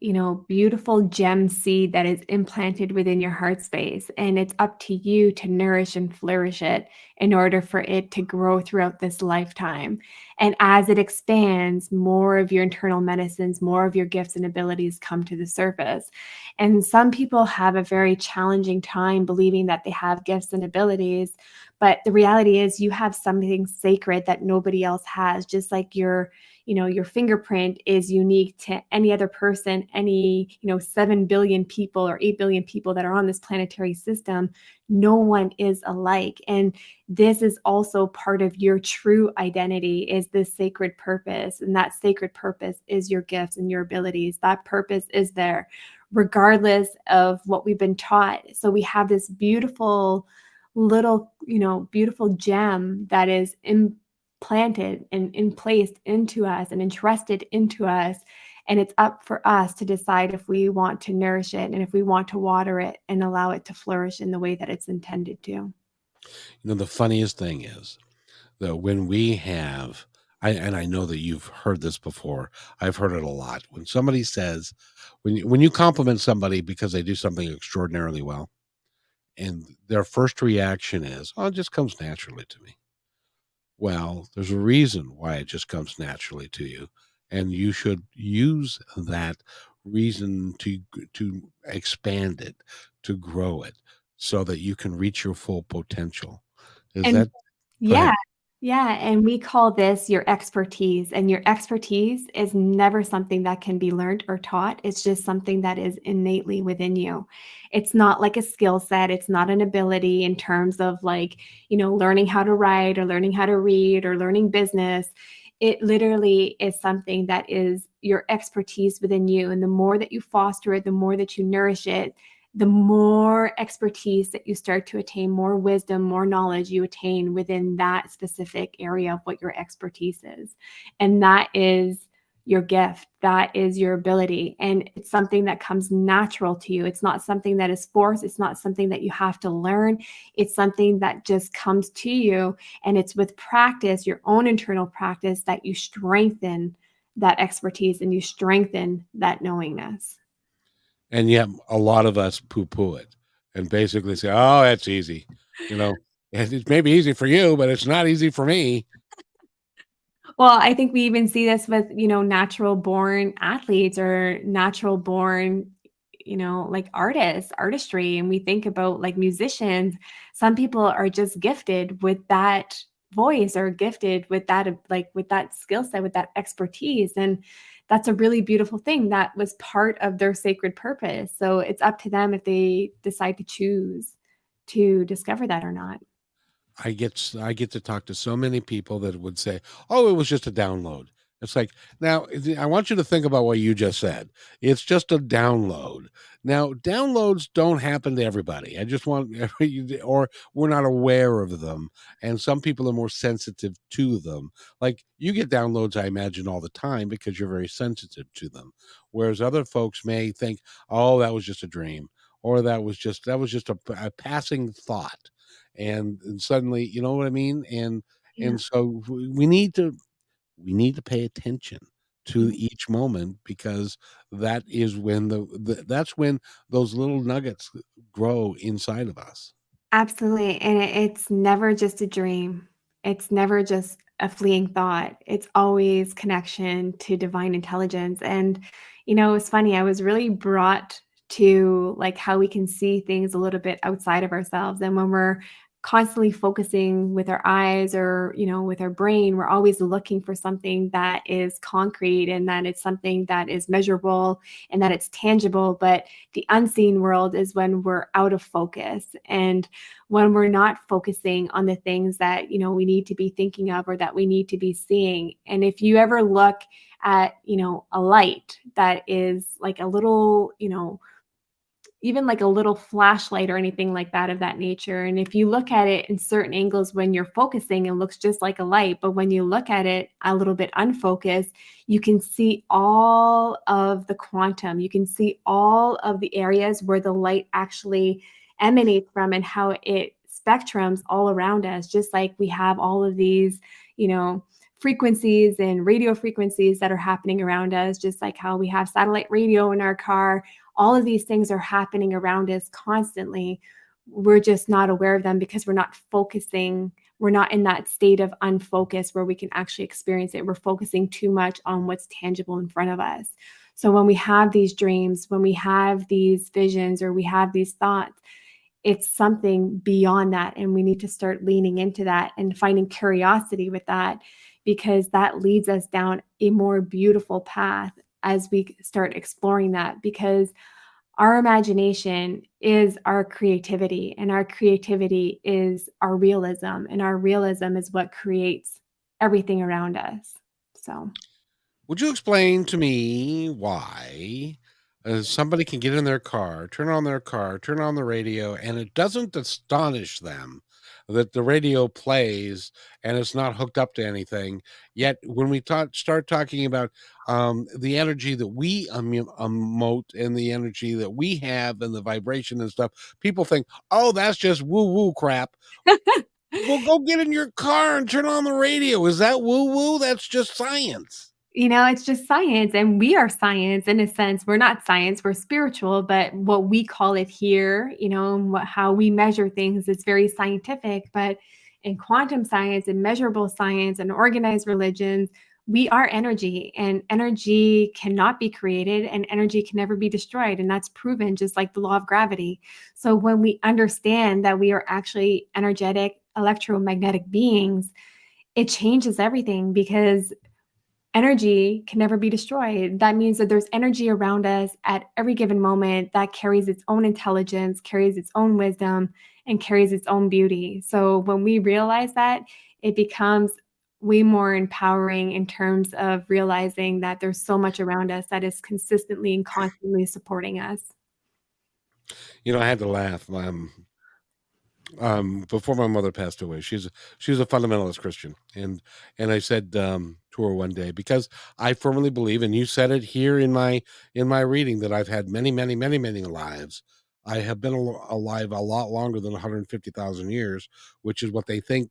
beautiful gem seed that is implanted within your heart space. And it's up to you to nourish and flourish it in order for it to grow throughout this lifetime. And as it expands, more of your internal medicines, more of your gifts and abilities come to the surface. And some people have a very challenging time believing that they have gifts and abilities. But the reality is, you have something sacred that nobody else has, just like your fingerprint is unique to any other person, any, 7 billion people or 8 billion people that are on this planetary system. No one is alike. And this is also part of your true identity, is this sacred purpose. And that sacred purpose is your gifts and your abilities. That purpose is there regardless of what we've been taught. So we have this beautiful little, beautiful gem that is implanted and placed into us and entrusted into us. And it's up for us to decide if we want to nourish it and if we want to water it and allow it to flourish in the way that it's intended to.
The funniest thing is that when we have, and I know that you've heard this before, I've heard it a lot. When somebody says, when you compliment somebody because they do something extraordinarily well, and their first reaction is, "Oh, it just comes naturally to me." Well, there's a reason why it just comes naturally to you, and you should use that reason to expand it, to grow it, so that you can reach your full potential. Is
And
that Go
yeah,
ahead.
yeah, and we call this your expertise, and your expertise is never something that can be learned or taught. It's just something that is innately within you. It's not like a skill set, it's not an ability in terms of like, learning how to write or learning how to read or learning business. It literally is something that is your expertise within you, and the more that you foster it, the more that you nourish it, the more expertise that you start to attain, more wisdom, more knowledge you attain within that specific area of what your expertise is. And that is your gift. That is your ability. And it's something that comes natural to you. It's not something that is forced. It's not something that you have to learn. It's something that just comes to you. And it's with practice, your own internal practice, that you strengthen that expertise and you strengthen that knowingness.
And yet a lot of us poo-poo it and basically say, "Oh, that's easy." You know, and it may be easy for you, but it's not easy for me.
Well, I think we even see this with, natural born athletes or natural born, like artists, artistry. And we think about like musicians. Some people are just gifted with that voice or gifted with that, like with that skill set, with that expertise. And that's a really beautiful thing that was part of their sacred purpose. So it's up to them if they decide to choose to discover that or not.
I get to talk to so many people that would say, "Oh, it was just a download." It's like, now I want you to think about what you just said. It's just a download. Now, downloads don't happen to everybody. I just want or we're not aware of them, and some people are more sensitive to them. Like you get downloads, I imagine, all the time because you're very sensitive to them. Whereas other folks may think, "Oh, that was just a dream," or that was just a passing thought, and suddenly, you know what I mean?
Yeah.
And so we need to pay attention to each moment, because that is when that's when those little nuggets grow inside of us.
Absolutely, and it's never just a dream. It's never just a fleeting thought. It's always connection to divine intelligence, and, it's funny, I was really brought to, like, how we can see things a little bit outside of ourselves, and when we're constantly focusing with our eyes or, with our brain, we're always looking for something that is concrete and that it's something that is measurable and that it's tangible, but the unseen world is when we're out of focus and when we're not focusing on the things that we need to be thinking of or that we need to be seeing. And if you ever look at a light that is like a little, even like a little flashlight or anything like that of that nature. And if you look at it in certain angles when you're focusing, it looks just like a light. But when you look at it a little bit unfocused, you can see all of the quantum. You can see all of the areas where the light actually emanates from and how it spectrums all around us, just like we have all of these, frequencies and radio frequencies that are happening around us, just like how we have satellite radio in our car. All of these things are happening around us constantly. We're just not aware of them because we're not focusing. We're not in that state of unfocus where we can actually experience it. We're focusing too much on what's tangible in front of us. So when we have these dreams, when we have these visions, or we have these thoughts, it's something beyond that. And we need to start leaning into that and finding curiosity with that, because that leads us down a more beautiful path as we start exploring that. Because our imagination is our creativity, and our creativity is our realism, and our realism is what creates everything around us. So,
Would you explain to me why somebody can get in their car, turn on the radio, and it doesn't astonish them that the radio plays and it's not hooked up to anything? Yet, when we start talking about the energy that we emote and the energy that we have and the vibration and stuff, people think, "Oh, that's just woo woo crap." Well, go get in your car and turn on the radio. Is that woo woo? That's just science.
it's just science, and we are science in a sense. We're not science, we're spiritual, but what we call it here, and how we measure things is very scientific. But in quantum science and measurable science and organized religions, we are energy, and energy cannot be created and energy can never be destroyed. And that's proven just like the law of gravity. So when we understand that we are actually energetic, electromagnetic beings, it changes everything, because energy can never be destroyed. That means that there's energy around us at every given moment that carries its own intelligence, carries its own wisdom, and carries its own beauty. So when we realize that, it becomes way more empowering in terms of realizing that there's so much around us that is consistently and constantly supporting us.
I had to laugh. before my mother passed away. She's a fundamentalist Christian, and I said to her one day, because I firmly believe, and you said it here in my reading, that I've had many, many, many, many lives. I have been alive a lot longer than 150,000 years, which is what they think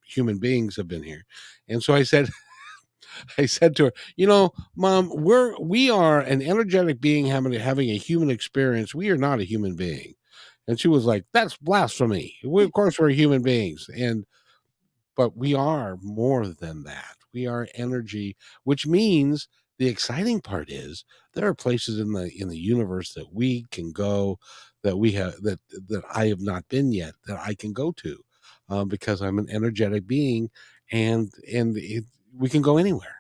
human beings have been here. And so I said, I said to her, Mom, we are an energetic being having a human experience. We are not a human being. And she was like, "That's blasphemy. Of course, we're human beings, but we are more than that. We are energy, which means the exciting part is there are places in the universe that we can go, that we have that I have not been yet, that I can go to, because I'm an energetic being, and we can go anywhere."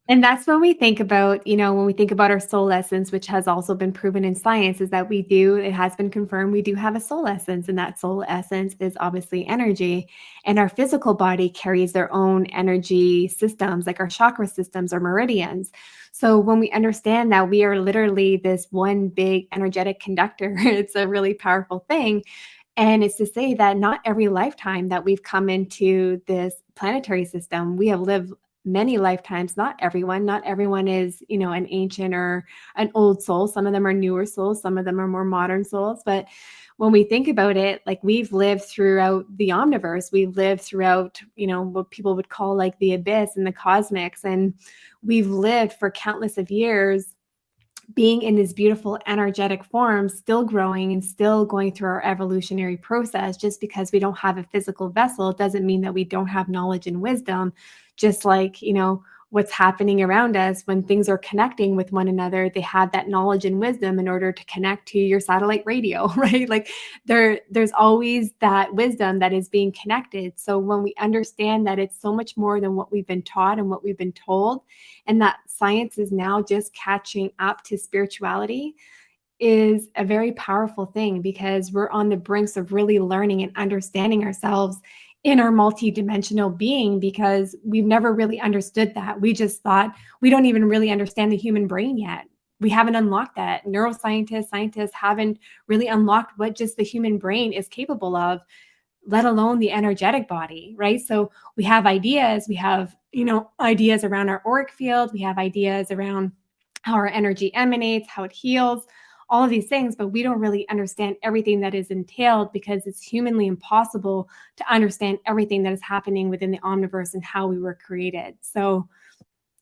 And that's when we think about, when we think about our soul essence, which has also been proven in science, is that it has been confirmed, we do have a soul essence, and that soul essence is obviously energy. And our physical body carries their own energy systems, like our chakra systems or meridians. So when we understand that we are literally this one big energetic conductor, it's a really powerful thing. And it's to say that not every lifetime that we've come into this planetary system, we have lived many lifetimes. Not everyone is, an ancient or an old soul. Some of them are newer souls, some of them are more modern souls. But when we think about it, like we've lived throughout the omniverse, we've lived throughout, what people would call like the abyss and the cosmics. And we've lived for countless of years being in this beautiful energetic form, still growing and still going through our evolutionary process. Just because we don't have a physical vessel doesn't mean that we don't have knowledge and wisdom. Just like, what's happening around us when things are connecting with one another, they have that knowledge and wisdom in order to connect to your satellite radio, right? Like there's always that wisdom that is being connected. So when we understand that it's so much more than what we've been taught and what we've been told, and that science is now just catching up to spirituality, is a very powerful thing, because we're on the brinks of really learning and understanding ourselves in our multidimensional being, because we've never really understood that. We just thought we don't even really understand the human brain yet. We haven't unlocked that. Neuroscientists, scientists haven't really unlocked what just the human brain is capable of, let alone the energetic body, right? So we have ideas, ideas around our auric field, we have ideas around how our energy emanates, how it heals, all of these things, but we don't really understand everything that is entailed, because it's humanly impossible to understand everything that is happening within the omniverse and how we were created. So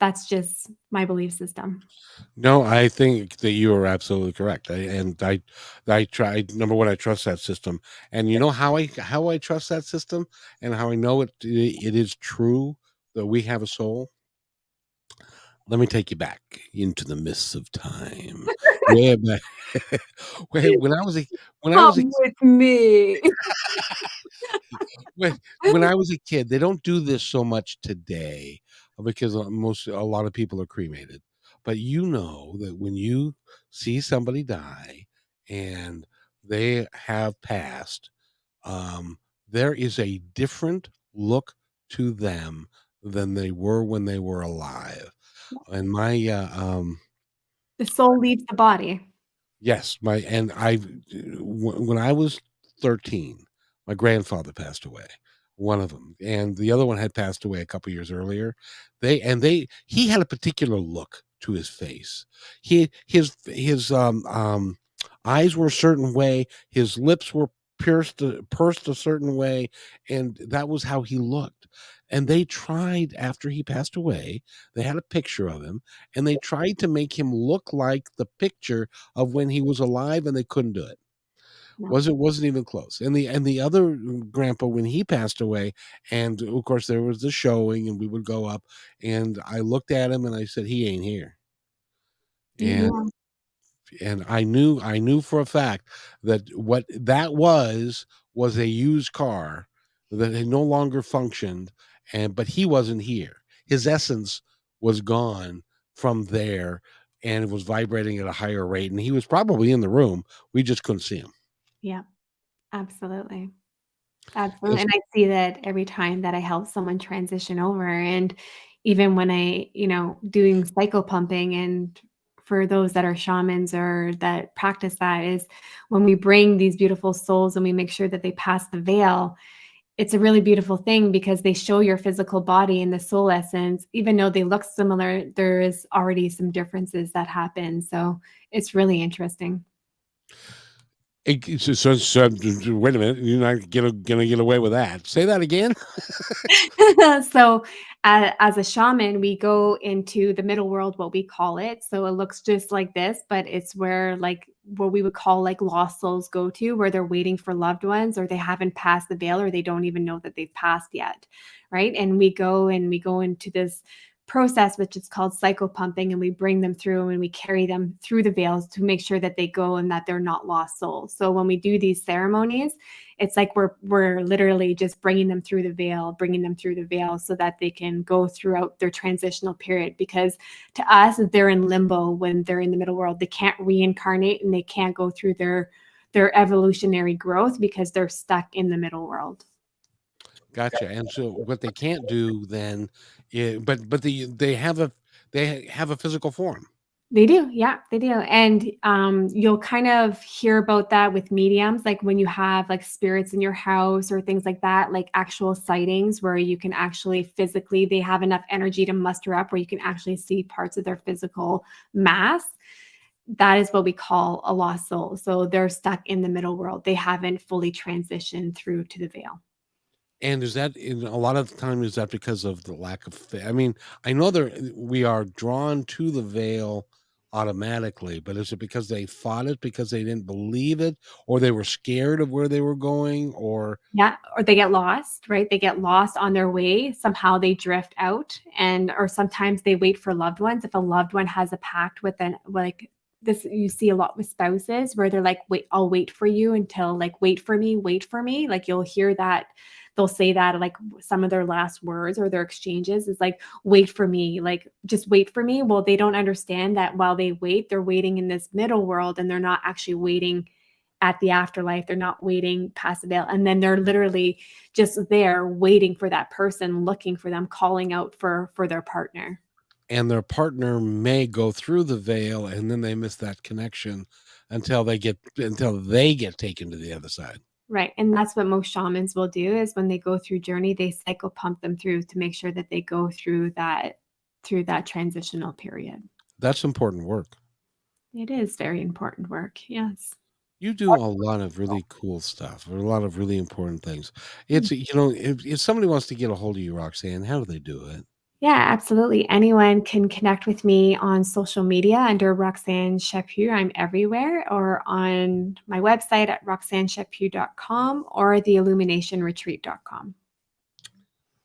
that's just my belief system.
No, I think that you are absolutely correct. I tried. Number one, I trust that system, and you know how I trust that system, and how I know it is true that we have a soul. Let me take you back into the mists of time, way back. When I was
Come with me.
when when I was a kid, they don't do this so much today, because a lot of people are cremated. But you know that when you see somebody die and they have passed, um, there is a different look to them than they were when they were alive. And my
The soul leaves the body.
yes, my and I when I was 13, my grandfather passed away, one of them, and the other one had passed away a couple years earlier. He had a particular look to his face. His eyes were a certain way, his lips were pursed a certain way, and that was how he looked. And they tried, after he passed away, they had a picture of him, and they tried to make him look like the picture of when he was alive, and they couldn't do it.
No.
Wasn't even close. And the other grandpa, when he passed away, and of course there was the showing, and we would go up, and I looked at him and I said, "He ain't here." And
Yeah.
I knew for a fact that what that was a used car that had no longer functioned, and but he wasn't here. His essence was gone from there, and it was vibrating at a higher rate, and he was probably in the room. We just couldn't see him.
Yeah. Absolutely. Absolutely,
It's
and I see that every time that I help someone transition over, and even when I, doing cycle pumping and for those that are shamans or that practice that is when we bring these beautiful souls and we make sure that they pass the veil, it's a really beautiful thing because they show your physical body and the soul essence. Even though they look similar, there is already some differences that happen. So it's really interesting.
Wait a minute, you're not gonna get away with that. Say that again?
So, as a shaman, we go into the middle world, what we call it. So it looks just like this, but it's where like what we would call like lost souls go to, where they're waiting for loved ones, or they haven't passed the veil, or they don't even know that they've passed yet, right? And we go into this process which is called psychopumping, and we bring them through and we carry them through the veils to make sure that they go and that they're not lost souls. So when we do these ceremonies, it's like we're literally just bringing them through the veil, bringing them through the veil so that they can go throughout their transitional period. Because to us, they're in limbo when they're in the middle world. They can't reincarnate and they can't go through their evolutionary growth because they're stuck in the middle world.
Gotcha. And so what they can't do then, but they have a physical form.
They do, yeah, they do, and, you'll kind of hear about that with mediums, like, when you have, like, spirits in your house or things like that, like, actual sightings where you can actually physically they have enough energy to muster up where you can actually see parts of their physical mass. That is what we call a lost soul, so they're stuck in the middle world. They haven't fully transitioned through to the veil.
And is that in a lot of the time, is that because of the lack of I mean, I know we are drawn to the veil automatically, but is it because they fought it because they didn't believe it, or they were scared of where they were going, or
Yeah, or they get lost, right? They get lost on their way. Somehow they drift out and or sometimes they wait for loved ones. If a loved one has a pact with an like this you see a lot with spouses where they're like, "Wait, I'll wait for you until like wait for me, wait for me." Like you'll hear that they'll say that like some of their last words or their exchanges is like, "Wait for me." Like, "Just wait for me." Well, they don't understand that while they wait, they're waiting in this middle world and they're not actually waiting at the afterlife. They're not waiting past the veil. And then they're literally just there waiting for that person, looking for them, calling out for their partner.
and their partner may go through the veil and then they miss that connection until they get taken to the other side.
Right. And that's what most shamans will do is when they go through journey, they cycle pump them through to make sure that they go through that transitional period.
That's important work.
It is very important work. Yes.
You do a lot of really cool stuff, or a lot of really important things. It's, if somebody wants to get a hold of you, Roxanne, how do they do it?
Yeah, absolutely. Anyone can connect with me on social media under Roxanne Chaput. I'm everywhere, or on my website at roxannechaput.com or theilluminationretreat.com.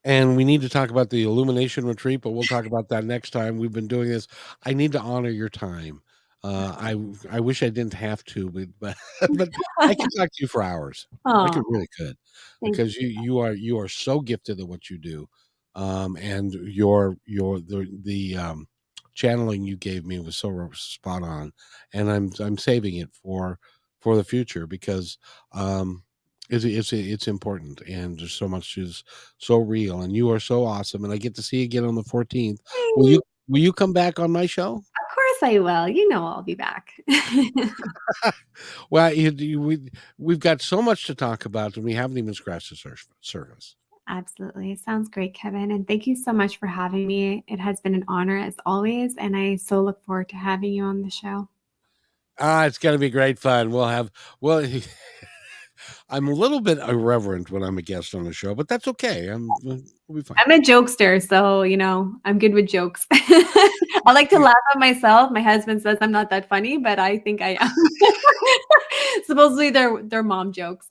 And we need to talk about the Illumination Retreat, but we'll talk about that next time. We've been doing this. I need to honor your time. I wish I didn't have to, but but I could talk to you for hours. I
Oh,
could really could,
thank
because you are so gifted at what you do, and the channeling you gave me was so spot on, and I'm saving it for the future because it's important, and there's so much is so real, and you are so awesome, and I get to see you again on the 14th. Will you
you.
will you come back on my show?
Of course I will. You know I'll be back.
Well, we've got so much to talk about, and we haven't even scratched the surface.
Absolutely. Sounds great, Kevin. And thank you so much for having me. It has been an honor as always, and I so look forward to having you on the show.
It's gonna be great fun. Well, I'm a little bit irreverent when I'm a guest on the show, but that's okay. We'll be fine.
I'm a jokester, so I'm good with jokes. I like to laugh at myself. My husband says I'm not that funny, but I think I am. Supposedly they're mom jokes.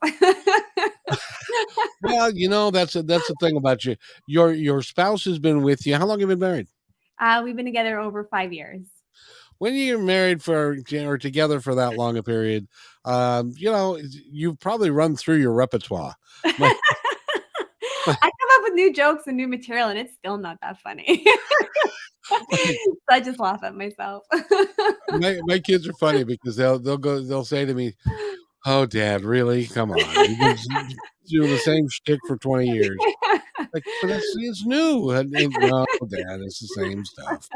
Well, that's the thing about you. Your spouse has been with you. How long have you been married?
We've been together over 5 years.
When you're married for or together for that long a period, you've probably run through your repertoire.
I
My, my,
come up with new jokes and new material, and it's still not that funny.
my,
So I just laugh at myself.
my kids are funny because they'll say to me, "Oh, Dad, really? Come on, you've been doing the same shtick for 20 years." Like, but it's new. And no, Dad, it's the same stuff.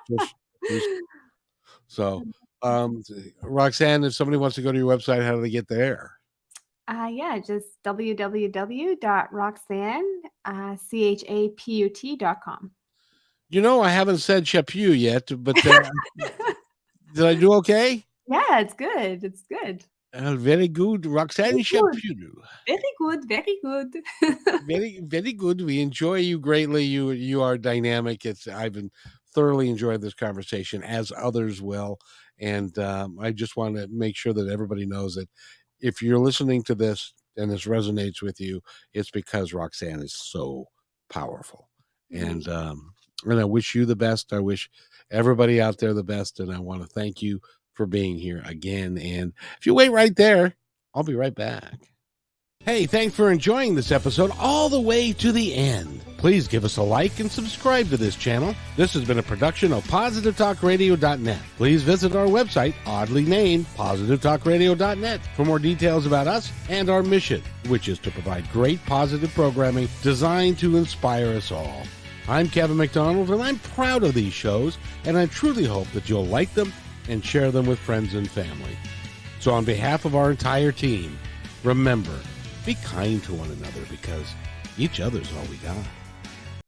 Just, just So, Roxanne, if somebody wants to go to your website, how do they get there?
Yeah, just www.roxanne, chaput.com.
I haven't said Chaput yet, but did I do okay?
Yeah, it's good. It's good.
Very good, Roxanne
Very good.
Chaput.
Very good. Very good.
Very, very good. We enjoy you greatly. You are dynamic. I've been thoroughly enjoyed this conversation, as others will, and I just want to make sure that everybody knows that if you're listening to this and this resonates with you, it's because Roxanne is so powerful, and I wish you the best. I wish everybody out there the best, and I want to thank you for being here again. And if you wait right there, I'll be right back. Hey, thanks for enjoying this episode all the way to the end. Please give us a like and subscribe to this channel. This has been a production of PositiveTalkRadio.net. Please visit our website, oddly named PositiveTalkRadio.net, for more details about us and our mission, which is to provide great positive programming designed to inspire us all. I'm Kevin McDonald, and I'm proud of these shows, and I truly hope that you'll like them and share them with friends and family. So on behalf of our entire team, remember, be kind to one another, because each other's all we got.